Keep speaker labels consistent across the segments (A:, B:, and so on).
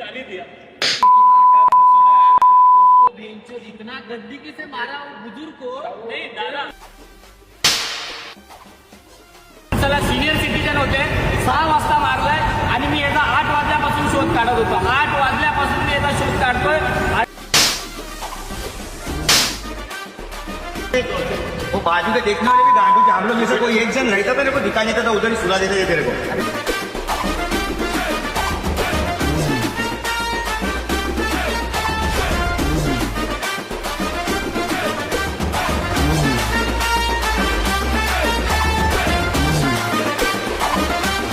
A: गाली दिया।
B: इतना गद्दी से मारा बुजुर्ग को
A: नहीं दादा,
B: चला सिनियर सिटीजन होते 6 वाजता मारलाय आणि मी याचा 8 वाजल्यापासून शोध काढत होतो. 8 वाजल्यापासून मी याचा शोध काढतोय.
C: वो बाजू के देखने वाले भी गांडू के, हम लोग में से कोई एक जन रहता था मेरे को दिखाई देता था, उधर ही सुला देते थे तेरे को.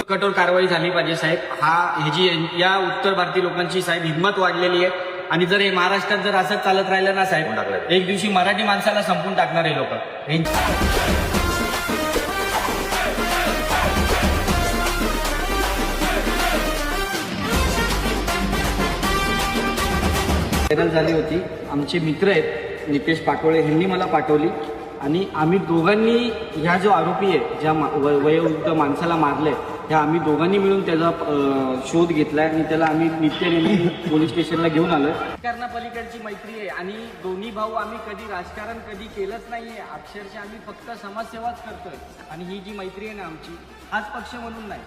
B: कठोर कारवाई झाली पाहिजे साहेब. ही जी या उत्तर भारतीय लोकांची साहेब हिंमत वाढलेली आहे आणि जर हे महाराष्ट्रात जर असंच चालत राहिलं ना साहेब, एक दिवशी मराठी माणसाला संपून टाकणार हे लोक. व्हायरल झाली होती. आमचे मित्र आहेत नितेश पाटोळे, ह्यांनी मला पाठवली आणि आम्ही दोघांनी ह्या जो आरोपी आहे, ज्या वयोवृद्ध माणसाला मारलंय, ह्या आम्ही दोघांनी मिळून त्याचा शोध घेतलाय आणि त्याला आम्ही नित्यनेमी पोलीस स्टेशनला घेऊन आलोय. राजकारणापलीकडची मैत्री आहे आणि दोन्ही भाऊ आम्ही कधी राजकारण कधी केलंच नाहीये. अक्षरशः आम्ही फक्त समाजसेवाच करतोय आणि ही जी मैत्री आहे ना आमची, हाच पक्ष म्हणून नाही,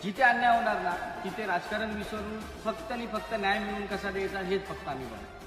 B: जिथे अन्याय होणार ना तिथे राजकारण विसरून फक्त आणि फक्त न्याय मिळवून कसा द्यायचा हेच फक्त आम्ही बघतो.